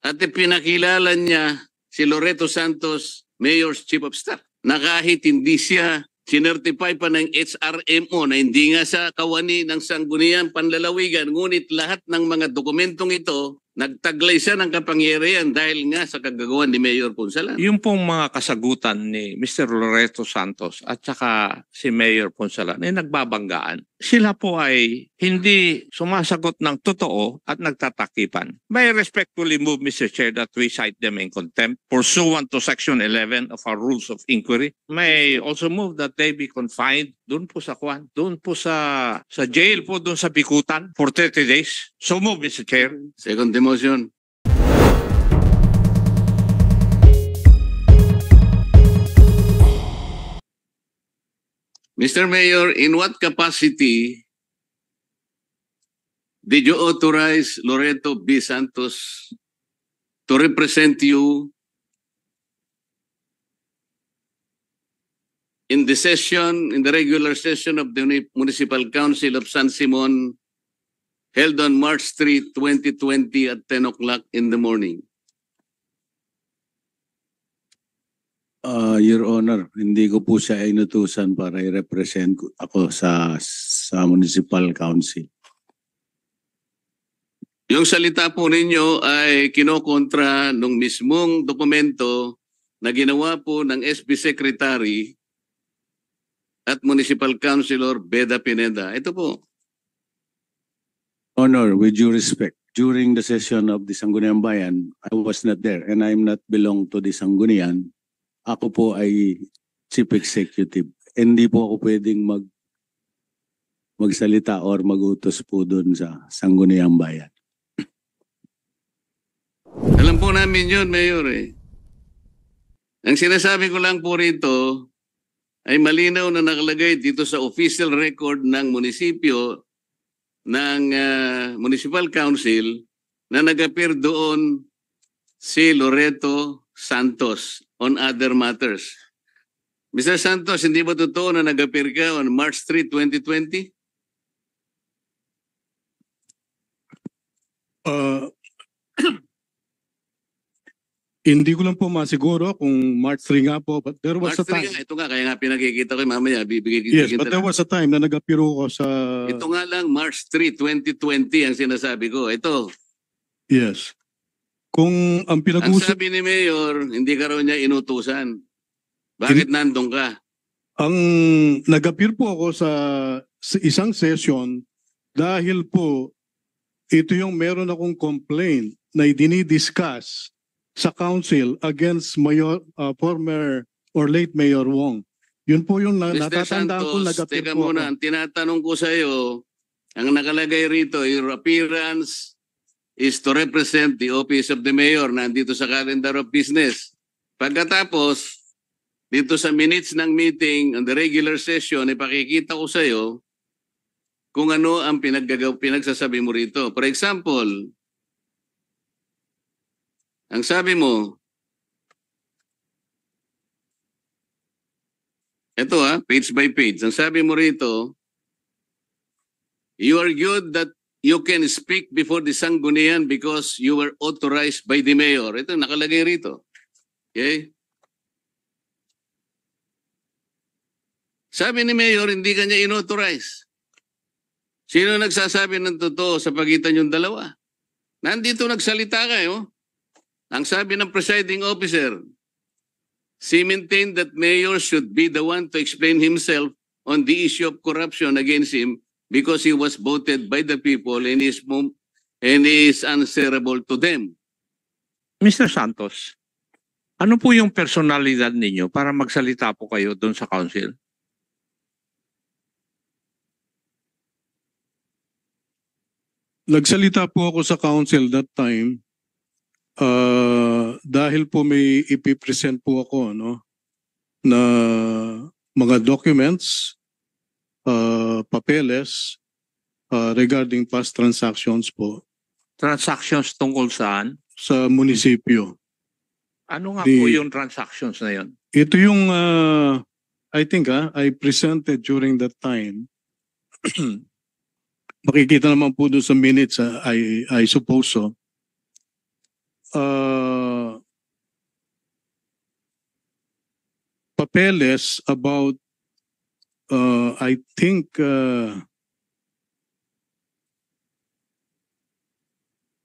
At pinakilala niya si Loreto Santos, Mayor's Chief of Staff, na kahit hindi siya sinertify pa ng HRMO na hindi nga sa kawani ng Sangguniang Panlalawigan, ngunit lahat ng mga dokumentong ito, nagtaglay siya ng kapangyarihan dahil nga sa kagagawan ni Mayor Ponsalan. Yung pong mga kasagutan ni Mr. Loreto Santos at saka si Mayor Ponsalan ay nagbabanggaan. Sila po ay hindi sumasagot ng totoo at nagtatakipan. May respectfully move, Mr. Chair, that we cite them in contempt pursuant to Section 11 of our Rules of Inquiry. May also move that they be confined doon po sa Kwan, doon po sa jail po, doon sa Bikutan for 30 days. So move, Mr. Chair. Second motion. Mr. Mayor, in what capacity did you authorize Loreto B. Santos to represent you in the regular session of the Municipal Council of San Simon held on March 3, 2020 at 10 o'clock in the morning? Your Honor, hindi ko po siya inutusan para i-represent ako sa Municipal Council. Yung salita po ninyo ay kinokontra nung mismong dokumento na ginawa po ng SB Secretary at Municipal Councilor Beda Pineda. Ito po. Honor, with due respect, during the session of the Sangguniang Bayan, I was not there and I'm not belong to the Sanggunian. Ako po ay Chief Executive. Hindi po ako pwedeng magsalita or magutos po doon sa Sangguniang Bayan. Alam po namin yun, Mayor eh. Ang sinasabi ko lang po rito ay malinaw na nakalagay dito sa official record ng munisipyo ng Municipal Council na nag-appear doon si Loreto Santos on other matters. Mr. Santos, hindi ba totoo na nag-appear ka on March 3, 2020? Hindi ko lang po masiguro kung March 3 nga po, but there was March a time. 3 nga, ito nga, kaya nga pinakikita ko mamaya, bibigay Yes, but there was a time na nag-appear ko sa... Ito nga lang, March 3, 2020 ang sinasabi ko. Ito. Yes. Kung ang Ang pinag-uusap... sabi ni Mayor, hindi ka raw niya inutusan. Bakit nandun ka? Ang nag-appear po ako sa isang session dahil po ito yung meron akong complaint na dinidiscuss sa council against former or late Mayor Wong. Yun po yung Mr. natatandaan ko Santos, nag-appear teka po muna, ako. ang tinatanong ko sa iyo, ang nakalagay rito, your appearance is to represent the office of the mayor, nandito sa calendar of business. Pagkatapos, dito sa minutes ng meeting, on the regular session, ipakikita ko sa iyo kung ano ang pinagsasabi mo rito. For example, ang sabi mo, ito page by page. Ang sabi mo rito, you argued that you can speak before the Sanggunian because you were authorized by the mayor. Ito, nakalagay rito. Okay? Sabi ni mayor, hindi kanya inauthorize. Sino nagsasabi ng totoo sa pagitan yung dalawa? Nandito nagsalita kayo. Ang sabi ng presiding officer, she maintained that mayor should be the one to explain himself on the issue of corruption against him because he was voted by the people and is answerable to them. Mr. Santos, ano po yung personalidad ninyo para magsalita po kayo doon sa council? Nagsalita po ako sa council that time dahil po may ipipresent po ako na mga documents, papeles regarding past transactions po Transactions tungkol saan? sa munisipyo. Ano nga po yung transactions na yun? Ito yung I think I presented during that time. Makikita naman po doon sa minutes I suppose so. papeles about, I think,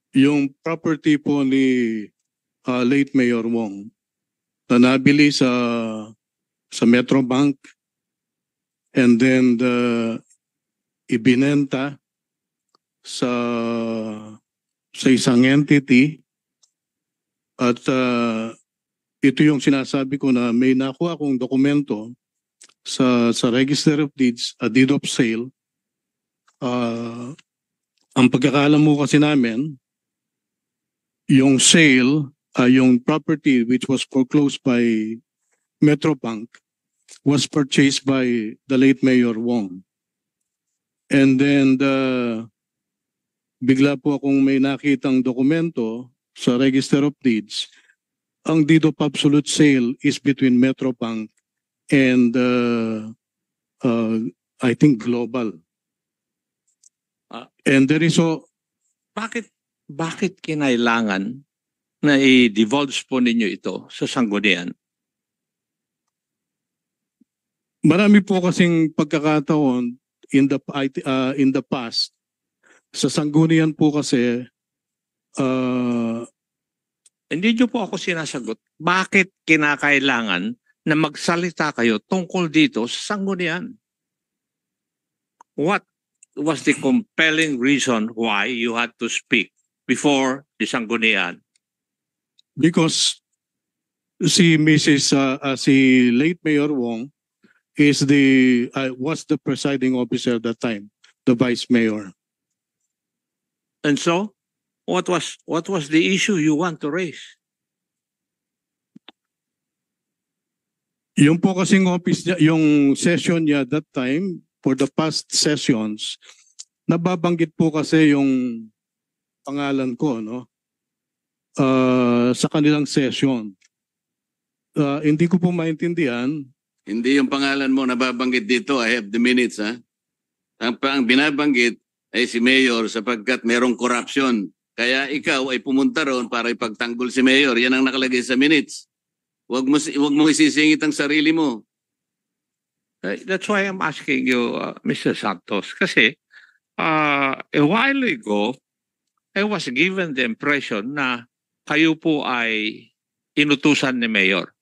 yung property po ni late Mayor Wong na nabili sa Metrobank and then ibinenta sa isang entity at ito yung sinasabi ko na may nakuha akong dokumento sa Register of Deeds, a deed of sale. Ang pagkakaalam mo kasi namin, yung sale, yung property which was foreclosed by Metrobank was purchased by the late Mayor Wong. And then bigla po akong may nakitang dokumento sa Register of Deeds. Ang deed of absolute sale is between Metrobank and I think Global. And there is Bakit kinailangan na i-divulge po ninyo ito sa sanggunian? marami po kasing pagkakataon in the past sa sanggunian po kasi Hindi nyo po ako sinasagot. Bakit kinakailangan na magsalita kayo tungkol dito sa sanggunian? What was the compelling reason why you had to speak before the sanggunian? because si late Mayor Wong was the presiding officer at that time, the vice mayor. And so, what was the issue you want to raise? Yung po kasing office niya, yung session niya that time, for the past sessions, nababanggit po kasi yung pangalan ko, no? Sa kanilang session. Hindi ko po maintindihan. Hindi yung pangalan mo nababanggit dito. I have the minutes, ha? Ang binabanggit ay si Mayor sapagkat merong corruption. Kaya ikaw ay pumunta roon para ipagtanggol si Mayor. Yan ang nakalagay sa minutes. Huwag mo isisingit ang sarili mo. That's why I'm asking you, Mr. Santos. Kasi a while ago, I was given the impression na kayo po ay inutusan ni Mayor.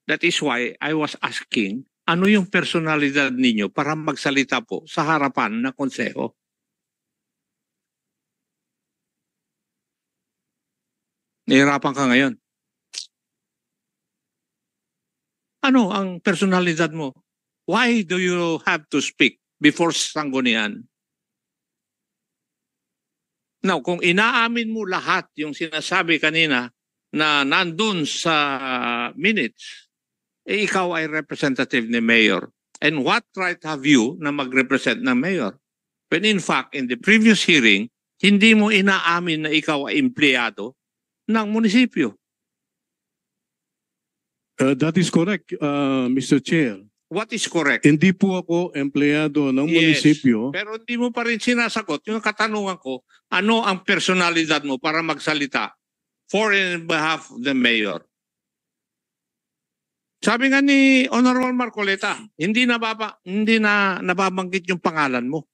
That is why I was asking, ano yung personalidad ninyo para magsalita po sa harapan ng konseho? Nahihirapan ka ngayon. Ano ang personalidad mo? Why do you have to speak before sanggunian? Now, kung inaamin mo lahat yung sinasabi kanina na nandun sa minutes, eh ikaw ay representative ni Mayor. And what right have you na mag-represent ng Mayor? When in fact, in the previous hearing, hindi mo inaamin na ikaw ay empleyado ng munisipyo. That is correct, Mr. Chair. What is correct? Hindi po ako empleyado ng munisipyo. Pero hindi mo pa rin sinasagot yung katanungan ko, ano ang personalidad mo para magsalita for and behalf of the Mayor? Sabi nga ni Honorable Marcoleta, hindi na nababanggit yung pangalan mo.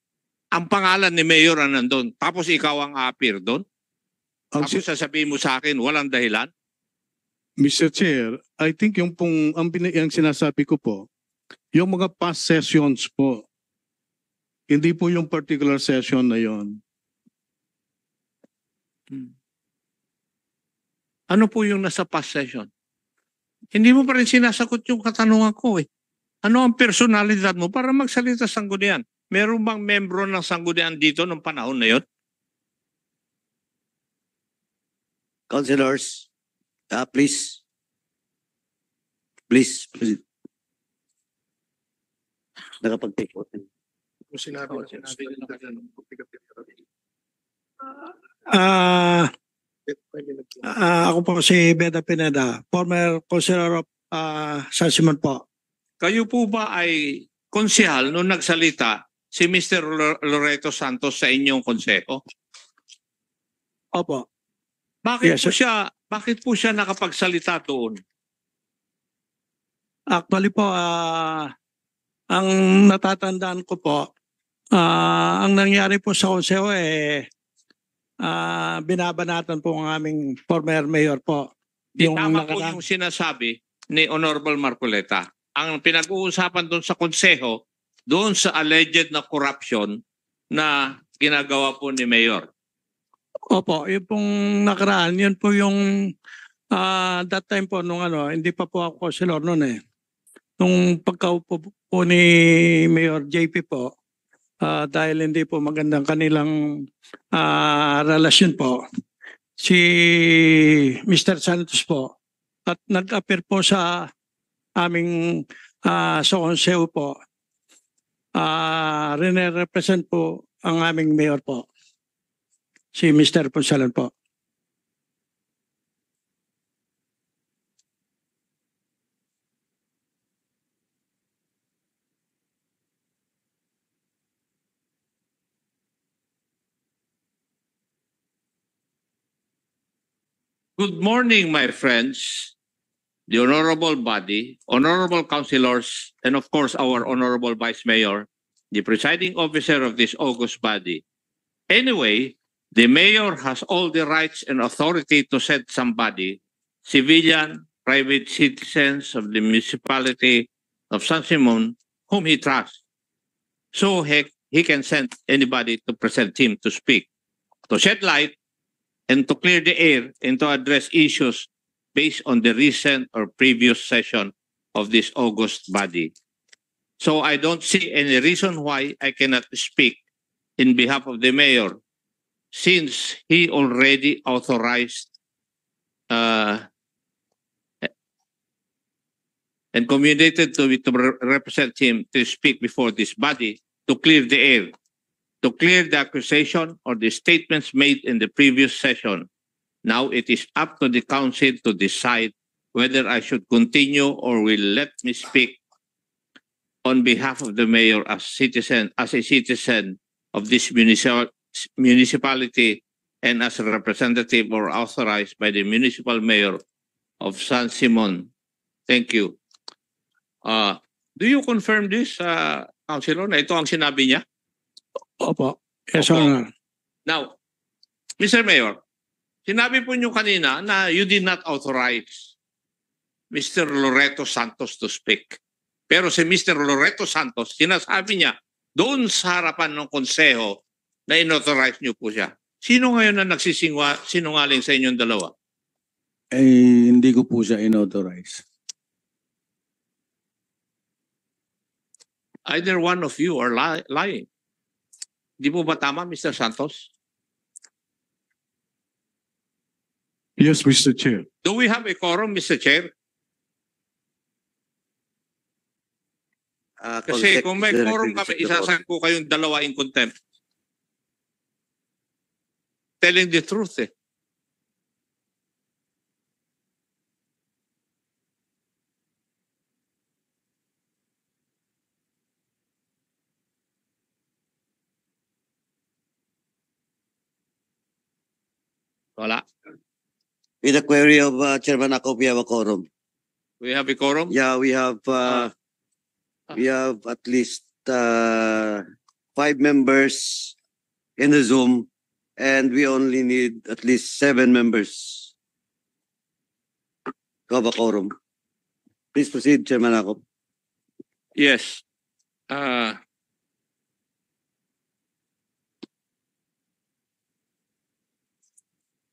Ang pangalan ni Mayor ang nandun. Tapos ikaw ang appear doon. Tapos sasabihin mo sa akin, walang dahilan. Mr. Chair, I think yung sinasabi ko po, yung mga past sessions po, hindi po yung particular session na yon. Ano po yung nasa past session? Hindi mo pa rin sinasagot yung katanungan ko eh. Ano ang personalidad mo para magsalita sa sanggunian? Meron bang membro ng sanggunian dito nung panahon na yun? Councilors, please. Please. Nakapag-take out. Ako po si Beda Pineda, former councilor of San Simon po. Kayo po ba ay konsehal nung nagsalita si Mr. Loreto Santos sa inyong konseho? Opo. Bakit Yes, bakit po siya nakapagsalita doon? Actually po, ang natatandaan ko po, ang nangyari po sa konseho binabanatan po ang aming former mayor po. Di Yung tama po nakara- yung sinasabi ni Honorable Marcoleta. Ang pinag-uusapan doon sa konseho, doon sa alleged na corruption na ginagawa po ni Mayor. Opo, yung pong nakaraan, yun po yung that time po nung hindi pa po ako councilor noon eh. Nung pagkaupo po ni Mayor JP po, dahil hindi po magandang kanilang relasyon po, si Mr. Santos po, at nag-appear po sa aming sa konseho po, rene-represent po ang aming mayor po, si Mr. Ponsalan po. Good morning, my friends, the honorable body, honorable councilors, and of course our honorable Vice Mayor, the presiding officer of this august body. Anyway, the mayor has all the rights and authority to send somebody, civilian, private citizens of the municipality of San Simon, whom he trusts. So he can send anybody to present him to speak, to shed light, and to clear the air and to address issues based on the recent or previous session of this august body. So I don't see any reason why I cannot speak in behalf of the mayor, since he already authorized and communicated to me to represent him to speak before this body to clear the air, to clear the accusation or the statements made in the previous session. Now it is up to the council to decide whether I should continue or will let me speak on behalf of the mayor as a citizen of this municipality and as a representative or authorized by the municipal mayor of San Simon. Thank you. Do you confirm this, Councilor, na ito ang sinabi niya? Opo. Yes, Opo. Honor. Now, Mr. Mayor, sinabi po niyo kanina na you did not authorize Mr. Loreto Santos to speak. Pero si Mr. Loreto Santos, sinasabi niya doon sa harapan ng konseho na inauthorize niyo po siya. Sino ngayon na nagsisinungaling sa inyong dalawa? Hindi ko po siya inauthorize. Either one of you are lying. Di po ba tama, Mr. Santos? Yes, Mr. Chair. Do we have a quorum, Mr. Chair? Kasi kung may quorum kami, isasagot ko kayong dalawa in contempt. Telling the truth eh. Wala. With the query of Chairman Akop, we have a quorum. We have a quorum? Yeah, we have at least 5 members in the Zoom, and we only need at least 7 members to have a quorum. Please proceed, Chairman Akop. Yes.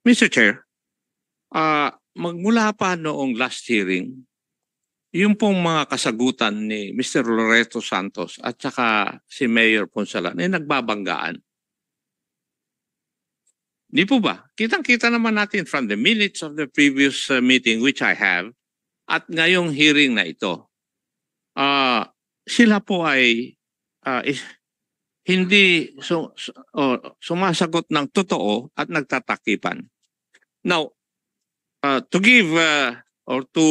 Mr. Chair, magmula pa noong last hearing, yung pong mga kasagutan ni Mr. Loreto Santos at saka si Mayor Ponsalan ay nagbabanggaan. Di po ba? Kitang-kita naman natin from the minutes of the previous meeting which I have at ngayong hearing na ito. Sila po ay hindi sumasagot ng totoo at nagtatakipan. Now, to give or to,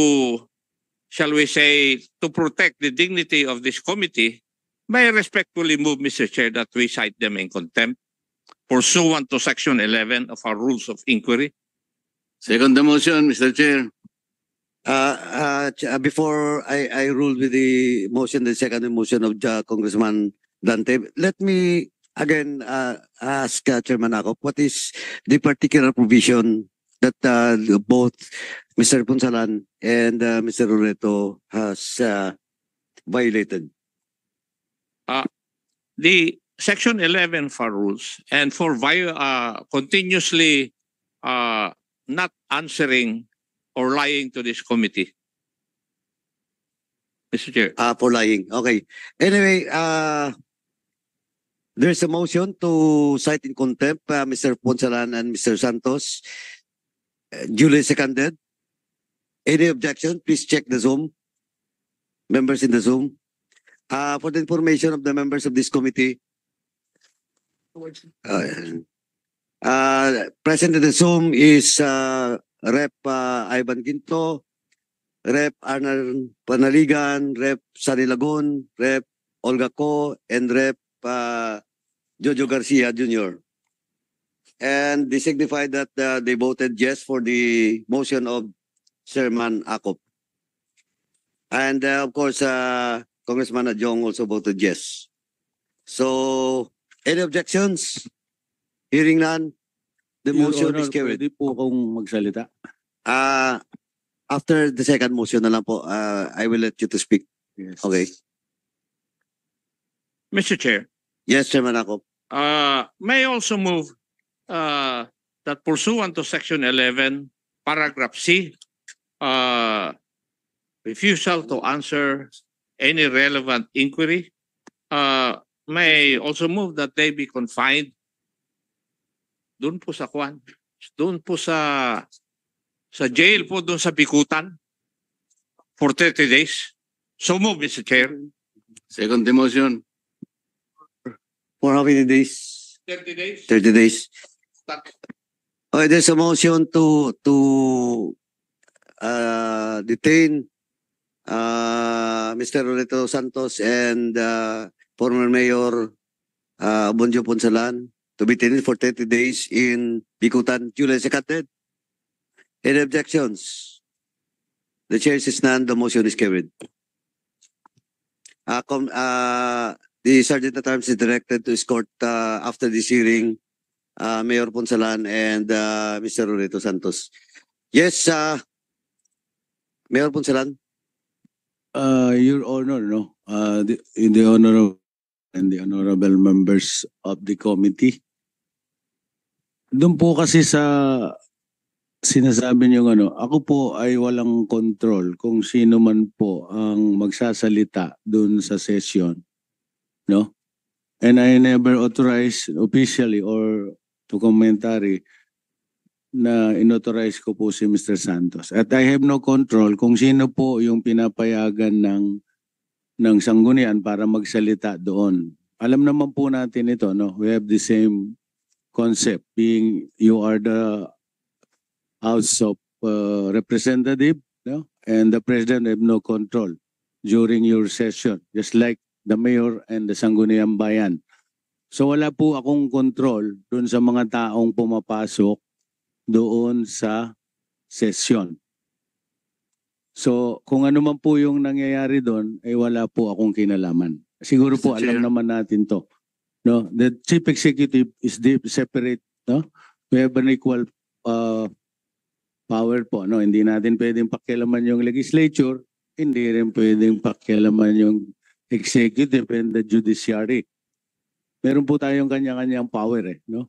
shall we say, to protect the dignity of this committee, may I respectfully move, Mr. Chair, that we cite them in contempt pursuant to Section 11 of our Rules of Inquiry. Second the motion, Mr. Chair. Before I rule with the motion, the second motion of Congressman Dante, let me again ask Chairman Akop, what is the particular provision that both Mr. Punsalan and Mr. Loreto has violated? The Section 11 for rules and for continuously not answering or lying to this committee. Mr. Chair. For lying. Okay. Anyway, there's a motion to cite in contempt Mr. Punsalan and Mr. Santos. Duly seconded. Any objection? Please check the Zoom. Members in the Zoom. For the information of the members of this committee, present in the Zoom is Rep. Ivan Ginto, Rep. Arnold Panaligan, Rep. Sunny Lagun, Rep. Olga Co, and Rep. Jojo Garcia Jr. And they signified that they voted yes for the motion of Chairman Akop. And of course, Congressman Adjong also voted yes. So, any objections? Hearing none, the Your motion Honor, is carried. pwede po akong magsalita. After the second motion na lang po, I will let you to speak. Yes. Okay. Mr. Chair. Yes, Chairman Akop. May I also move that pursuant to Section 11, Paragraph C, refusal to answer any relevant inquiry, may also move that they be confined doon po sa Kwan, doon po sa jail po, doon sa Bikutan for 30 days. So move, Mr. Chair. Second the motion. For how many days? 30 days. 30 days. Okay, there's a motion to detain Mr. Loreto Santos and former Mayor Bonjo Punsalan to be detained for 30 days in Bikutan. Duly seconded. Any objections? The chair says none. The motion is carried. The Sergeant at Arms is directed to escort after this hearing Mayor Punsalan and Mr. Loreto Santos. Yes, Mayor Punsalan. Your Honor, no, the honorable and the honorable members of the committee. Doon po kasi sa sinasabi niyo ako po ay walang control kung sino man po ang magsasalita doon sa session, no? And I never authorized officially or to commentary na inauthorize ko po si Mr. Santos. At I have no control kung sino po yung pinapayagan ng sanggunian para magsalita doon. Alam naman po natin ito, no? We have the same concept, being you are the House of Representative, no? And the President have no control during your session, just like the Mayor and the Sangguniang Bayan. So wala po akong control doon sa mga taong pumapasok doon sa session. So kung ano man po yung nangyayari doon, ay wala po akong kinalaman. Siguro po Mr. Chair. alam naman natin to. No, the Chief Executive is separate, no? We have an equal power po, no? Hindi natin pwedeng pakialaman yung legislature, hindi rin pwedeng pakialaman yung executive and the judiciary. Meron po tayong kanya-kanyang power, no?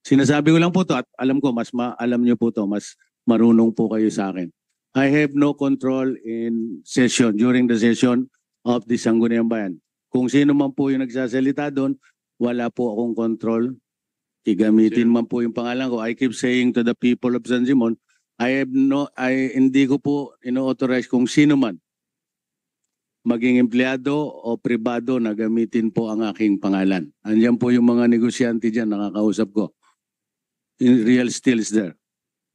Sinasabi ko lang po to at alam ko alam niyo po to, mas marunong po kayo sa akin. I have no control in session, during the session of the Sangguniang Bayan. Kung sino man po yung nagsasalita doon, wala po akong control. Igamitin man po yung pangalan ko. I keep saying to the people of San Simon, hindi ko po ino-authorize kung sino man maging empleyado o pribado na gamitin po ang aking pangalan. Andiyan po yung mga negosyante dyan, nakakausap ko. Real still is there.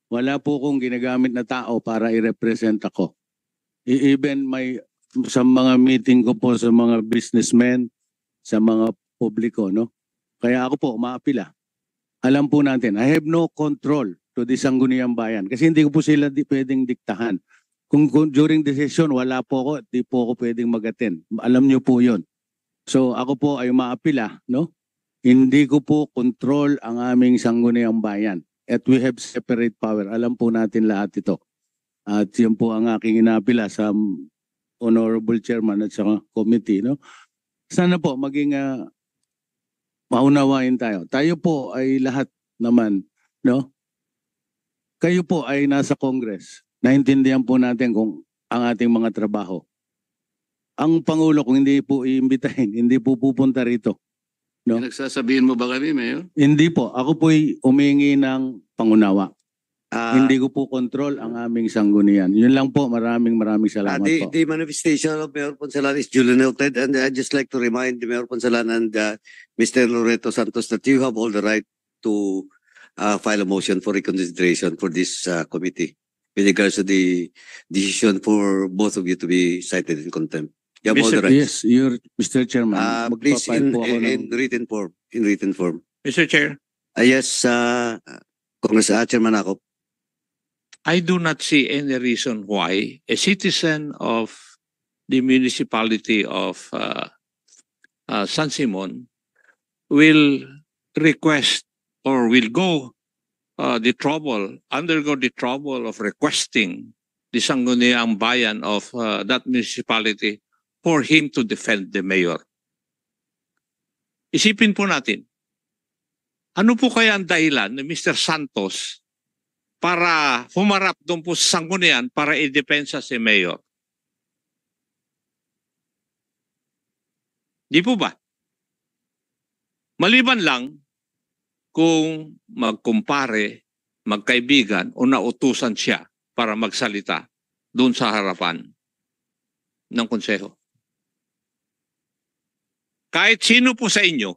Wala po kong ginagamit na tao para i-represent ako. Even sa mga meeting ko po sa mga businessmen, sa mga publiko, no? Kaya ako po umaapila. Alam po natin, I have no control to the Sangguniang Bayan. Kasi hindi ko po sila pwedeng diktahan. Kung during the session, wala po ako, di po ako pwedeng mag-attend. Alam niyo po yun. So ako po ay maapila, no? Hindi ko po control ang aming Sangguniang Bayan. At we have separate power. Alam po natin lahat ito. At yun po ang aking inaapila sa Honorable Chairman at sa committee, no? Sana po maging maunawain tayo. Tayo po ay lahat naman, no? Kayo po ay nasa Congress. Naintindihan po natin kung ang ating mga trabaho. Ang Pangulo, kung hindi po iimbitahin, hindi po pupunta rito. No? Nagsasabihin mo ba kami, Mayor? Hindi po. Ako po'y humingi ng pangunawa. Ah, Hindi ko po control ang aming sanggunian. Yun lang po. Maraming salamat po. the manifestation of Mayor Ponsalan is duly noted, and I'd just like to remind the Mayor Ponsalan and Mr. Loreto Santos that you have all the right to file a motion for reconsideration for this committee with regards to the decision for both of you to be cited in contempt. You have all the rights. Yes, Mr. Chairman. Please, Magpapile po ako in written form. In written form. Mr. Chair, Yes, Congress Chairman Akop. I do not see any reason why a citizen of the municipality of San Simon will request or will undergo the trouble of requesting the Sangguniang Bayan of that municipality for him to defend the mayor. Isipin po natin, ano po kaya ang dahilan ni Mr. Santos para humarap doon po sa Sangguniang para i-depensa si mayor? Di po ba? Maliban lang kung magkumpare, magkaibigan o nautusan siya para magsalita doon sa harapan ng konseho. Kahit sino po sa inyo,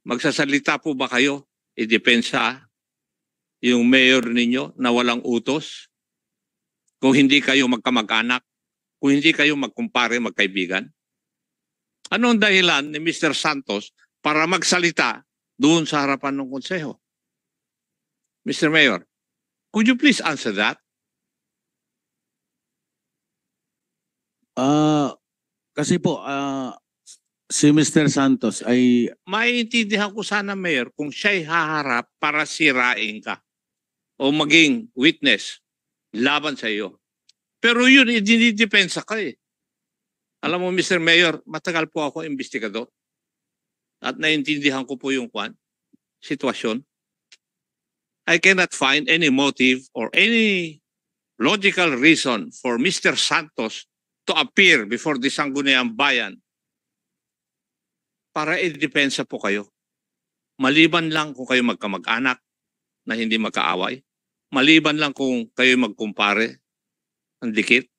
magsasalita po ba kayo, i-depensa yung mayor ninyo na walang utos? Kung hindi kayo magkamag-anak, kung hindi kayo magkumpare, magkaibigan? Ano ang dahilan ni Mr. Santos para magsalita doon sa harapan ng konseho? Mr. Mayor, could you please answer that? Kasi po, si Mr. Santos ay Maiintindihan ko sana, Mayor, kung siya'y haharap para sirain ka o maging witness laban sa iyo. Pero yun, dinidepensa ka eh. Alam mo, Mr. Mayor, matagal po ako investigador at naiintindihan ko po yung sitwasyon. I cannot find any motive or any logical reason for Mr. Santos to appear before the Sangguniang Bayan para i-depensa po kayo. Maliban lang kung kayo magkamag-anak na hindi magkaaway. Maliban lang kung kayo magkumpare ang dikit.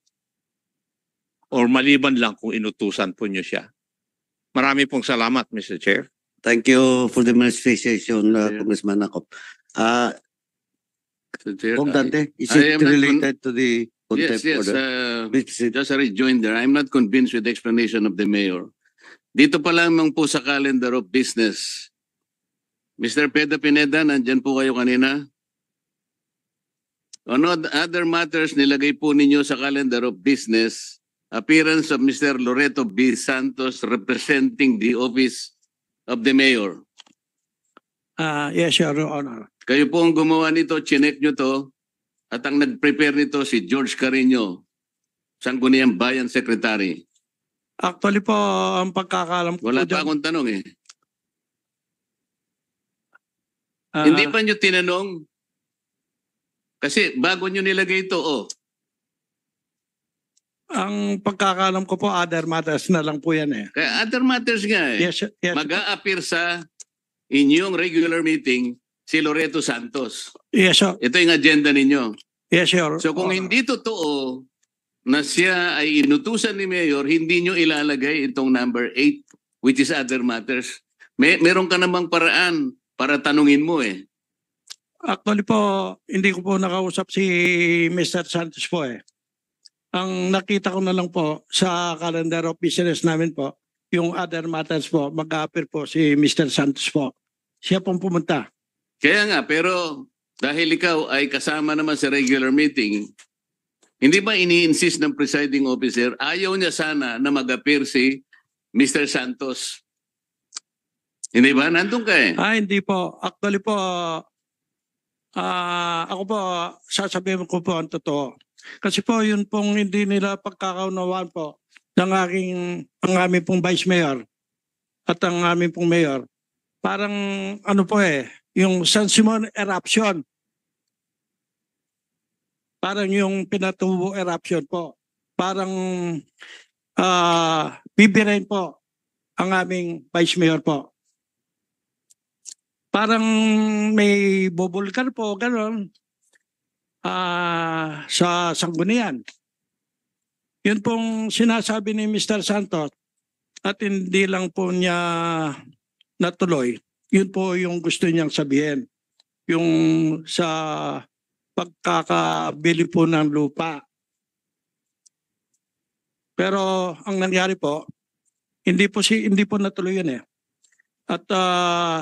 Or maliban lang kung inutusan po niyo siya. Marami pong salamat, Mr. Chair. Thank you for the manifestation, Congressman Akop. Mr. Chair, Kong Dante, is I it am not related to the yes, contempt yes. order? Please proceed. Just a rejoinder. I'm not convinced with the explanation of the mayor. Dito pa lamang po sa calendar of business. Mr. Pedro Pineda, nandyan po kayo kanina. On other matters, nilagay po ninyo sa calendar of business appearance of Mr. Loreto B. Santos representing the office of the mayor. Yes, Your Honor. Kayo po ang gumawa nito, chinek nyo to, at ang nag-prepare nito si George Carreño, Sangguniang Bayan Secretary. Actually po, ang pagkakalam ko Wala dyan, pa akong tanong eh. ah, Hindi pa nyo tinanong? Kasi bago nyo nilagay ito, ang pagkakalam ko po, other matters na lang po yan eh. Kaya other matters nga eh. Yes, yes. Mag-a-appear sa inyong regular meeting si Loreto Santos. Yes, sir. Ito yung agenda ninyo. Yes, Your So kung Honor. hindi totoo na siya ay inutusan ni Mayor, hindi nyo ilalagay itong number 8, which is other matters. Meron ka namang paraan para tanungin mo eh. Actually po, hindi ko po nakausap si Mr. Santos po eh. Ang nakita ko na lang po sa calendar of business namin po, yung other matters po, mag-appear po si Mr. Santos po. Siya pong pumunta. Kaya nga, pero dahil ikaw ay kasama naman sa regular meeting, hindi ba ini-insist ng presiding officer, ayaw niya sana na mag-appear si Mr. Santos? Hindi ba? Nandun ka eh. Hindi po. Actually po, ako po, sasabihin ko po ang totoo. Kasi po, yun pong hindi nila pagkakaunawaan po ng ang aming pong vice mayor at ang aming pong mayor. Parang ano po yung San Simon eruption. Parang yung Pinatubo eruption po. Parang bibirain po ang aming vice mayor po. Parang may bubulkan po, gano'n, sa Sangguniang. Yun pong sinasabi ni Mr. Santos at hindi lang po niya natuloy. Yun po yung gusto niyang sabihin. Yung sa pagkakabili po ng lupa. Pero ang nangyari po, hindi po natuloy yun eh. At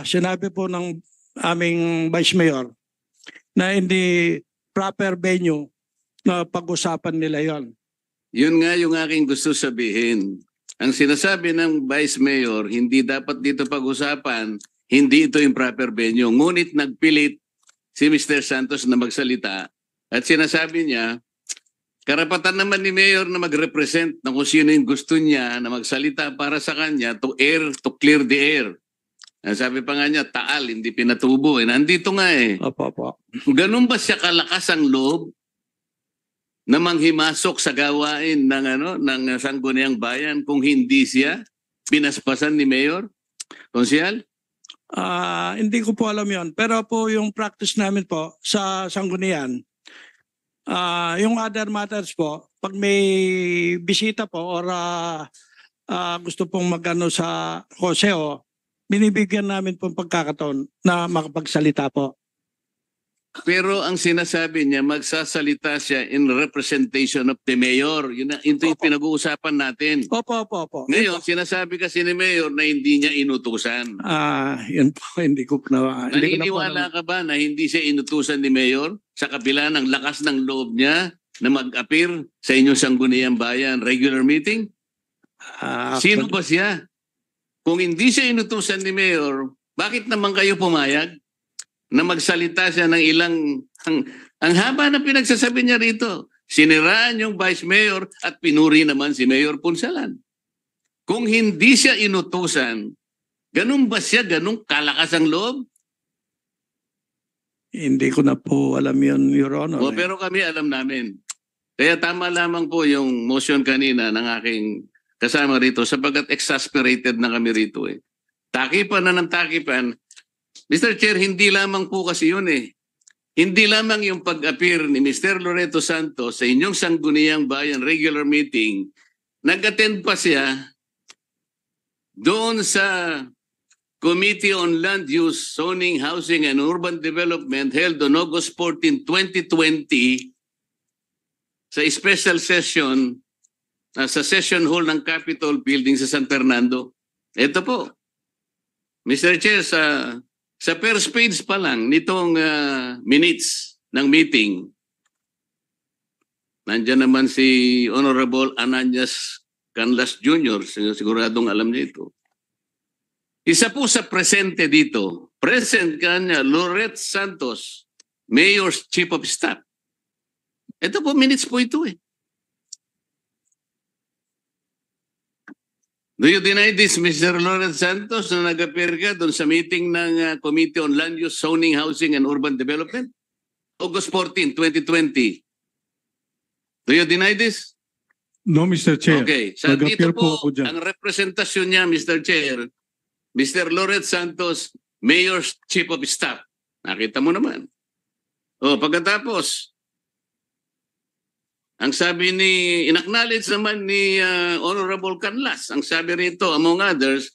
sinabi po ng aming Vice Mayor na hindi proper venue na pag-usapan nila yon. Yun nga yung aking gusto sabihin. Ang sinasabi ng Vice Mayor, hindi dapat dito pag-usapan, hindi ito yung proper venue. Ngunit nagpilit si Mr. Santos na magsalita at sinasabi niya, karapatan naman ni Mayor na mag-represent na kung sino yung gusto niya na magsalita para sa kanya to clear the air. Sabi pa nga niya, Taal, hindi Pinatubo. Nandito nga eh. Opo. Ganun ba siya kalakas ang loob na manghimasok sa gawain ng Sangguniang Bayan kung hindi siya pinaspasan ni Mayor? Konsyal? Hindi ko po alam yon. Pero po yung practice namin po sa Sangguniang, yung other matters po, pag may bisita po or gusto pong magano sa Joseo, binibigyan namin pong pagkakataon na makapagsalita po. Pero ang sinasabi niya, magsasalita siya in representation of the Mayor. Ito yung pinag-uusapan natin. Opo. Ngayon, sinasabi kasi ni Mayor na hindi niya inutusan. Yun po, hindi ko na... Naniniwala ka ba na hindi siya inutusan ni Mayor sa kabila ng lakas ng loob niya na mag-appear sa inyong Sangguniang Bayan regular meeting? Sino ba siya? Kung hindi siya inutusan ni Mayor, bakit naman kayo pumayag na magsalita siya ng ilang... Ang haba na pinagsasabi niya rito. Siniraan yung Vice Mayor at pinuri naman si Mayor Punsalan. Kung hindi siya inutusan, ganun ba siya? Ganun kalakas ang loob? Hindi ko na po alam yun, Your Honor. Pero kami alam namin. Kaya tama lamang po yung motion kanina ng aking kasama rito sapagkat exasperated na kami rito eh. Takipan na ng takipan. Mr. Chair, hindi lamang po kasi yun eh. Hindi lamang yung pag-appear ni Mr. Loreto Santos sa inyong Sangguniang Bayan regular meeting, nag-attend pa siya doon sa Committee on Land Use, Zoning, Housing and Urban Development held on August 14, 2020 sa special session sa session hall ng Capitol Building sa San Fernando. Ito po, Mr. Chair, sa first page pa lang nitong minutes ng meeting, nandiyan naman si Honorable Ananias Canlas Jr., siguradong alam niya ito. Isa po sa presente dito, present kanya Loret Santos, Mayor's Chief of Staff. Ito po, minutes po ito eh. Do you deny this, Mr. Loret Santos, na nag-appear ka doon sa meeting ng Committee on Land Use, Zoning, Housing and Urban Development? August 14, 2020. Do you deny this? No, Mr. Chair. Okay. Sa Nag-appear dito po, po ako dyan. ang representasyon niya, Mr. Chair, Mr. Loret Santos, Mayor's Chief of Staff. Nakita mo naman. Pagkatapos, ang sabi in-acknowledge naman ni Honorable Canlas, ang sabi rito, among others,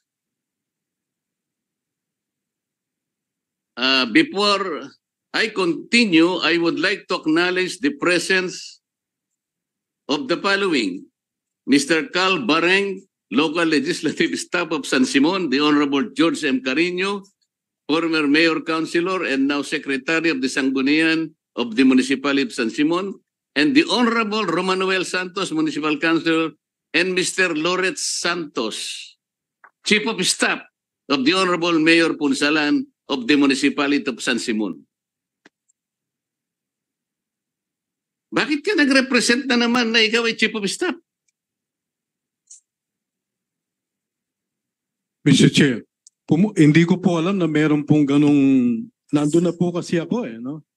before I continue, I would like to acknowledge the presence of the following. Mr. Carl Bareng, Local Legislative Staff of San Simon, the Honorable George M. Carino, former mayor councilor and now secretary of the Sanggunian of the Municipality of San Simon, and the Honorable Romanuel Santos, Municipal Councilor, and Mr. Loretz Santos, Chief of Staff of the Honorable Mayor Punsalan of the Municipality of San Simon. Bakit ka nag-represent na naman na ikaw ay Chief of Staff? Mr. Chair, hindi ko po alam na meron pong ganong, nandun na po kasi ako no?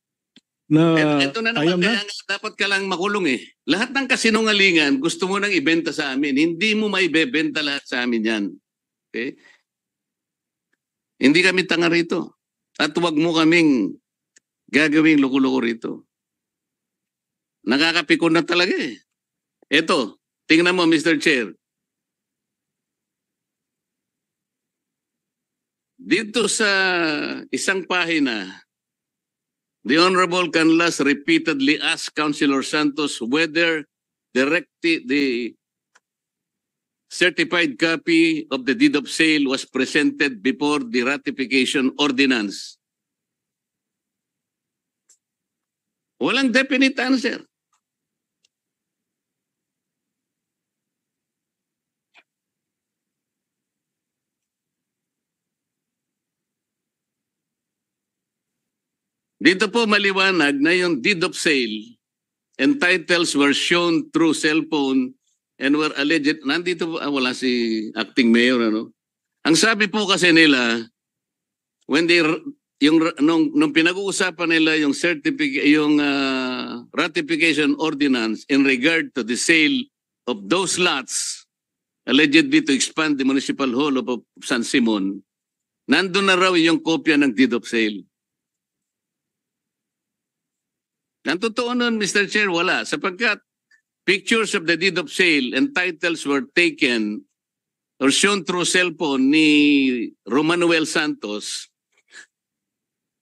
Na Ito na I am naman, kaya nga dapat ka lang makulong eh. Lahat ng kasinungalingan, gusto mo nang ibenta sa amin. Hindi mo maibebenta lahat sa amin yan. Okay? Hindi kami tanga rito. At huwag mo kaming gagawing loko-loko rito. Nakakapikon na talaga eh. Ito, tingnan mo Mr. Chair. Dito sa isang pahina, the Honorable Canlas repeatedly asked Councilor Santos whether the certified copy of the deed of sale was presented before the ratification ordinance. Walang definite answer. Dito po maliwanag na yung deed of sale and titles were shown through cellphone and were alleged. Nandito po, wala si acting mayor, ano? Ang sabi po kasi nila, when they, nung pinag-uusapan nila yung ratification ordinance in regard to the sale of those lots, allegedly to expand the municipal hall of San Simon, nandun na raw yung kopya ng deed of sale. Ang totoo nun, Mr. Chair, wala. Sapagkat pictures of the deed of sale and titles were taken or shown through cellphone ni Romanuel Santos,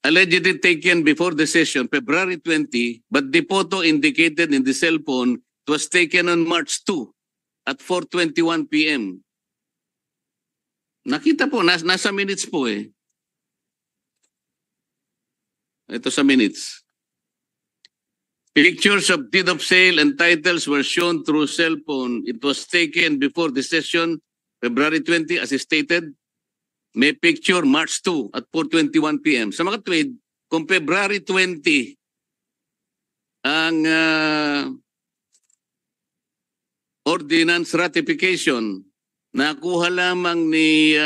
allegedly taken before the session, February 20, but the photo indicated in the cellphone was taken on March 2 at 4:21 p.m. Nakita po, nasa minutes po eh. Ito sa minutes. Pictures of deed of sale and titles were shown through cell phone. It was taken before the session, February 20, as stated. May picture March 2 at 4:21 p.m. Sa mga tweet, kung February 20 ang ordinance ratification, nakuha lamang ni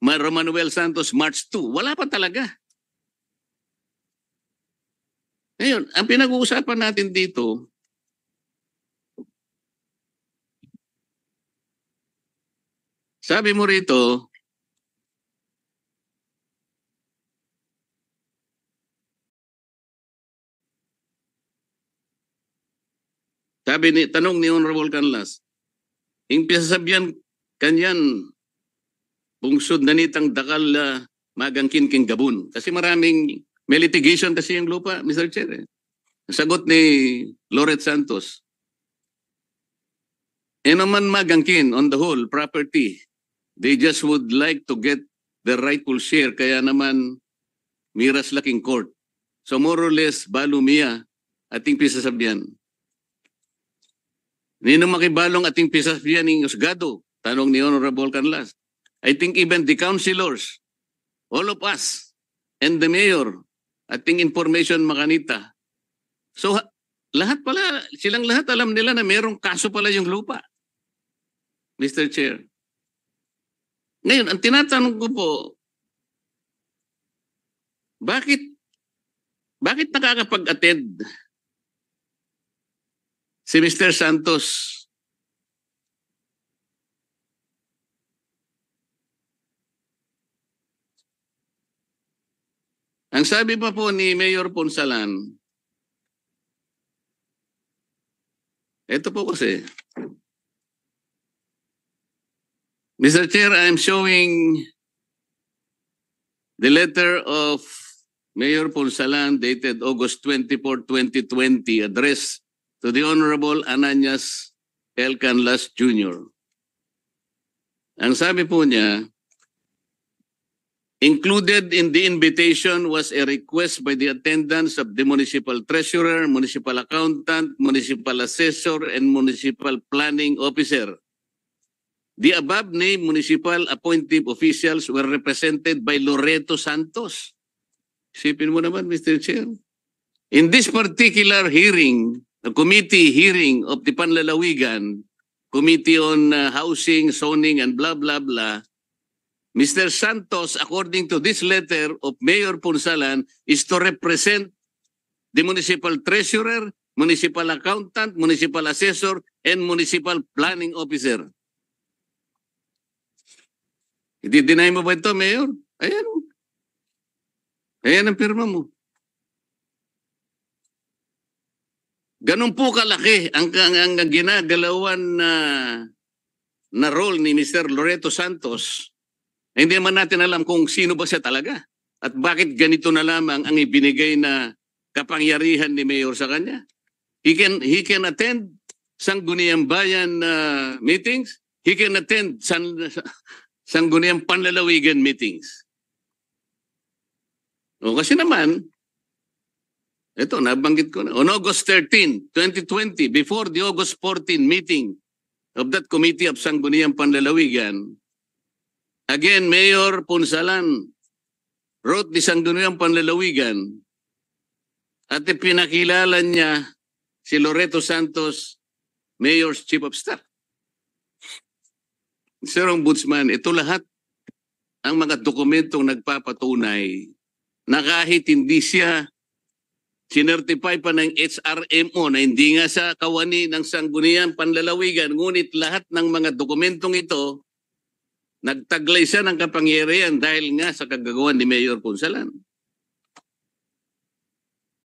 Romanuel Santos March 2. Wala pa talaga. Ngayon, ang pinag-uusapan natin dito, sabi mo rito, tanong ni Honorable Canlas, yung pinasabyan kanyan, bungsod na nitang dakal magangkin king gabun. Kasi may litigation kasi yung lupa, Mr. Chair. Sagot ni Loretz Santos. E naman magangkin on the whole property. They just would like to get the rightful share. Kaya naman miras laking court. So more or less, balumia ating pisasabyan. Nino makibalong ating pisasabyan ng usgado? Tanong ni Honorable Canlas. I think even the councilors, all of us, and the mayor, ating information makanita. So lahat pala, silang lahat alam nila na mayroong kaso pala yung lupa. Mr. Chair. Ngayon, ang tinatanong ko po, bakit nakakapag-attend si Mr. Santos? Ang sabi pa po ni Mayor Punsalan, ito po kasi, Mr. Chair, I am showing the letter of Mayor Punsalan dated August 24, 2020, addressed to the Honorable Ananias L. Canlas Jr. Ang sabi po niya, Included in the invitation was a request by the attendance of the municipal treasurer, municipal accountant, municipal assessor, and municipal planning officer. The above-named municipal appointive officials were represented by Loreto Santos. Isipin mo naman, Mr. Chair. In this particular hearing, the committee hearing of the Panlalawigan, Committee on Housing, Zoning, and blah, blah, blah, Mr. Santos, according to this letter of Mayor Punsalan, is to represent the municipal treasurer, municipal accountant, municipal assessor, and municipal planning officer. I-deny mo ba ito, Mayor? Ayan. Ayan ang pirma mo. Ganun po kalaki ang ginagalawan na role ni Mr. Loreto Santos. Hindi man natin alam kung sino ba siya talaga at bakit ganito na lamang ang ibinigay na kapangyarihan ni Mayor sa kanya. He can attend Sangguniang Bayan meetings. He can attend Sangguniang Panlalawigan meetings. O kasi naman, ito, nabanggit ko na. On August 13, 2020, before the August 14 meeting of that Committee of Sangguniang Panlalawigan, again, Mayor Punsalan wrote the Sangguniang Panlalawigan at pinakilala niya si Loreto Santos, Mayor's Chief of Staff. Sir Ombudsman, ito lahat ang mga dokumentong nagpapatunay na kahit hindi siya sinertify pa ng HRMO na hindi nga sa kawani ng Sangguniang Panlalawigan, ngunit lahat ng mga dokumentong ito nagtaglay siya ng kapangyarihan dahil nga sa kagagawan ni Mayor Punsalan.